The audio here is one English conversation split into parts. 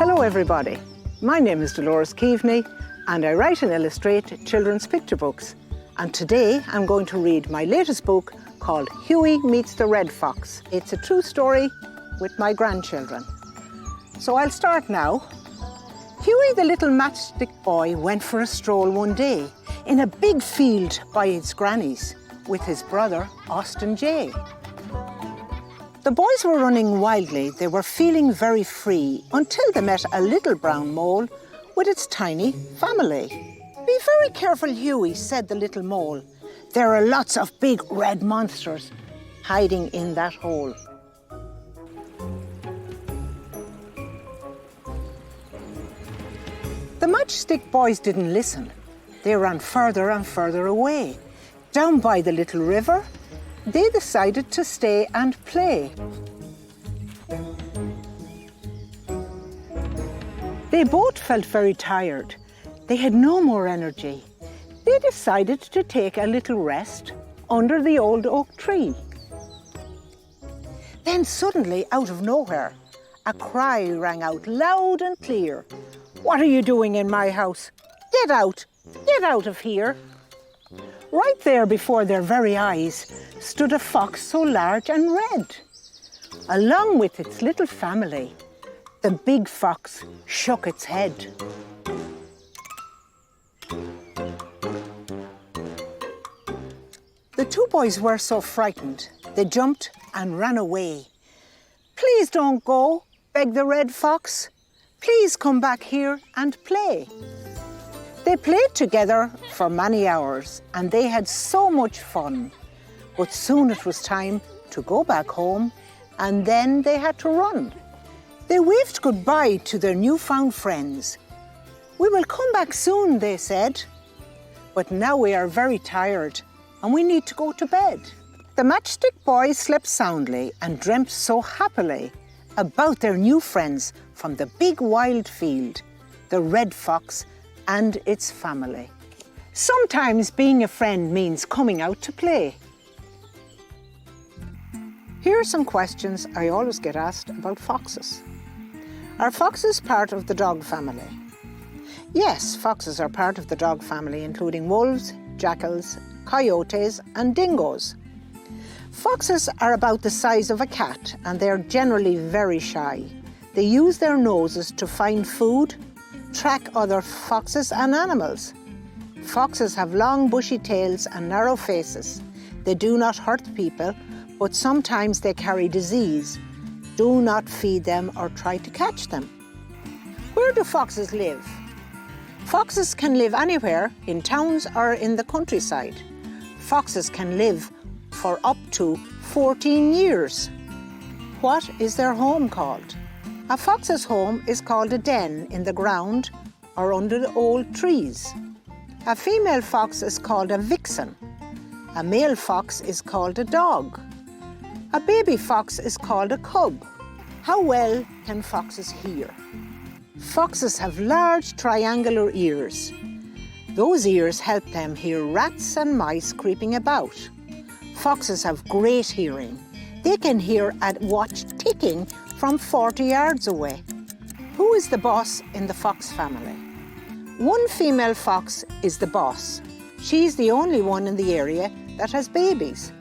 Hello everybody, my name is Dolores Keaveney and I write and illustrate children's picture books. And today I'm going to read my latest book called Huwie Meets the Red Fox. It's a true story with my grandchildren. So I'll start now. Huwie the little matchstick boy went for a stroll one day in a big field by his granny's with his brother Austin J. The boys were running wildly. They were feeling very free until they met a little brown mole with its tiny family. "Be very careful, Huwie," said the little mole. "There are lots of big red monsters hiding in that hole." The matchstick boys didn't listen. They ran further and further away. Down by the little river, they decided to stay and play. They both felt very tired. They had no more energy. They decided to take a little rest under the old oak tree. Then suddenly, out of nowhere, a cry rang out loud and clear. "What are you doing in my house? Get out! Get out of here!" Right there before their very eyes stood a fox so large and red. Along with its little family, the big fox shook its head. The two boys were so frightened, they jumped and ran away. "Please don't go," begged the red fox. "Please come back here and play." They played together for many hours and they had so much fun. But soon it was time to go back home and then they had to run. They waved goodbye to their newfound friends. "We will come back soon," they said. "But now we are very tired and we need to go to bed." The matchstick boys slept soundly and dreamt so happily about their new friends from the big wild field, the red fox and its family. Sometimes being a friend means coming out to play. Here are some questions I always get asked about foxes. Are foxes part of the dog family? Yes, foxes are part of the dog family, including wolves, jackals, coyotes and dingoes. Foxes are about the size of a cat and they are generally very shy. They use their noses to find food, track other foxes and animals. Foxes have long bushy tails and narrow faces. They do not hurt people, but sometimes they carry disease. Do not feed them or try to catch them. Where do foxes live? Foxes can live anywhere, in towns or in the countryside. Foxes can live for up to 14 years. What is their home called? A fox's home is called a den in the ground or under the old trees. A female fox is called a vixen. A male fox is called a dog. A baby fox is called a cub. How well can foxes hear? Foxes have large triangular ears. Those ears help them hear rats and mice creeping about. Foxes have great hearing. They can hear a watch ticking from 40 yards away. Who is the boss in the fox family? One female fox is the boss. She's the only one in the area that has babies.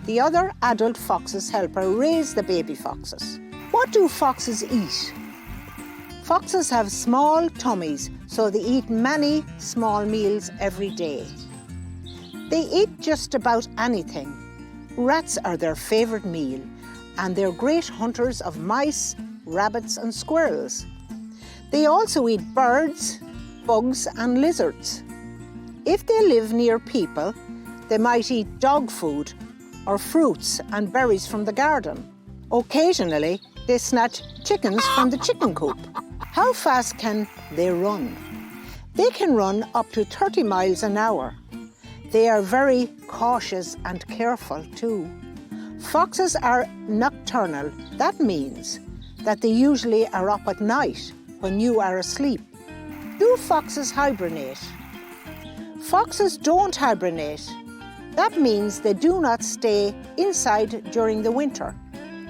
The other adult foxes help her raise the baby foxes. What do foxes eat? Foxes have small tummies, so they eat many small meals every day. They eat just about anything. Rats are their favorite meal, and they're great hunters of mice, rabbits and squirrels. They also eat birds, bugs and lizards. If they live near people, they might eat dog food or fruits and berries from the garden. Occasionally, they snatch chickens from the chicken coop. How fast can they run? They can run up to 30 miles an hour. They are very cautious and careful too. Foxes are nocturnal. That means that they usually are up at night when you are asleep. Do foxes hibernate? Foxes don't hibernate. That means they do not stay inside during the winter,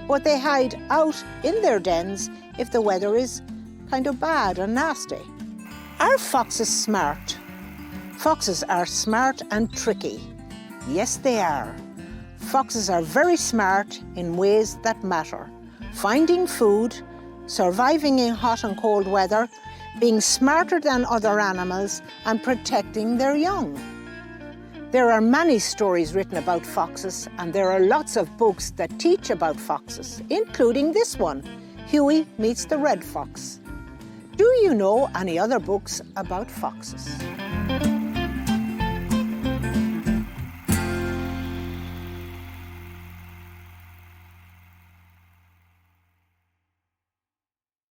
but they hide out in their dens if the weather is kind of bad and nasty. Are foxes smart? Foxes are smart and tricky. Yes, they are. Foxes are very smart in ways that matter. Finding food, surviving in hot and cold weather, being smarter than other animals, and protecting their young. There are many stories written about foxes, and there are lots of books that teach about foxes, including this one, Huwie Meets the Red Fox. Do you know any other books about foxes?